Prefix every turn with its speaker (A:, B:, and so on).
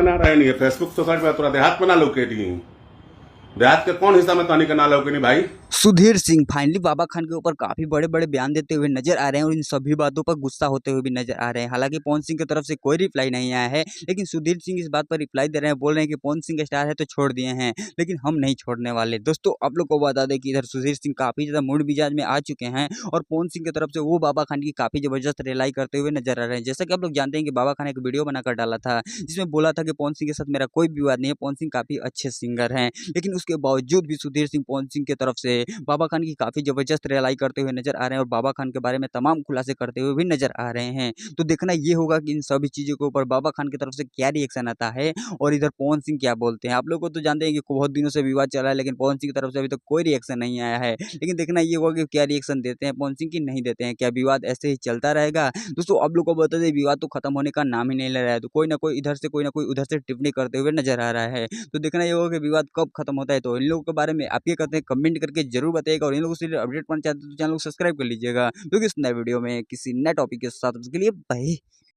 A: ना रहे नहीं फेसबुक सोसाइटी में तोरा देहात में ना लौकेटी देहात के कौन हिस्सा में तनी के ना लौकेनी भाई।
B: सुधीर सिंह फाइनली बाबा खान के ऊपर काफी बड़े बड़े बयान देते हुए नजर आ रहे हैं और इन सभी बातों पर गुस्सा होते हुए भी नजर आ रहे हैं। हालांकि पवन सिंह की तरफ से कोई रिप्लाई नहीं आया है, लेकिन सुधीर सिंह इस बात पर रिप्लाई दे रहे हैं, बोल रहे हैं कि पवन सिंह स्टार है तो छोड़ दिए हैं, लेकिन हम नहीं छोड़ने वाले। दोस्तों आप लोग को बता दें कि इधर सुधीर सिंह काफी ज्यादा मूड मिजाज में आ चुके हैं और पवन सिंह की तरफ से वो बाबा खान की काफी जबरदस्त रिलाई करते हुए नजर आ रहे हैं। जैसा कि आप लोग जानते हैं कि बाबा खान एक वीडियो बनाकर डाला था जिसमें बोला था कि पवन सिंह के साथ मेरा कोई विवाद नहीं है, पवन सिंह काफी अच्छे सिंगर हैं, लेकिन उसके बावजूद भी सुधीर सिंह पवन सिंह की तरफ से बाबा खान की काफी जबरदस्त रियलाई करते हुए नजर आ रहे हैं और बाबा खान के बारे में तमाम खुलासे करते हुए भी नजर आ रहे हैं। तो देखना ये होगा कि इन सभी चीजों के ऊपर बाबा खान की तरफ से क्या रिएक्शन आता है और इधर पवन सिंह क्या बोलते हैं। आप लोग को तो जानते हैं कि बहुत दिनों से विवाद चला है, लेकिन पवन सिंह की तरफ से अभी तक कोई रिएक्शन नहीं आया है, लेकिन देखना ये होगा कि क्या रिएक्शन देते हैं पवन सिंह की नहीं देते हैं। क्या विवाद ऐसे ही चलता रहेगा? दोस्तों आप लोग को बता दें विवाद तो खत्म होने का नाम ही नहीं ले रहा है, तो कोई ना कोई इधर से कोई ना कोई उधर से टिप्पणी करते हुए नजर आ रहा है। तो देखना ये होगा कि विवाद कब खत्म होता है। तो इन लोगों के बारे में आप ये कहते हैं कमेंट करके जरूर बताइएगा और इन लोगों से अपडेट पाना चाहते हैं तो चैनल को सब्सक्राइब कर लीजिएगा। क्योंकि इस नए वीडियो में किसी नए टॉपिक के साथ उसके लिए बाय।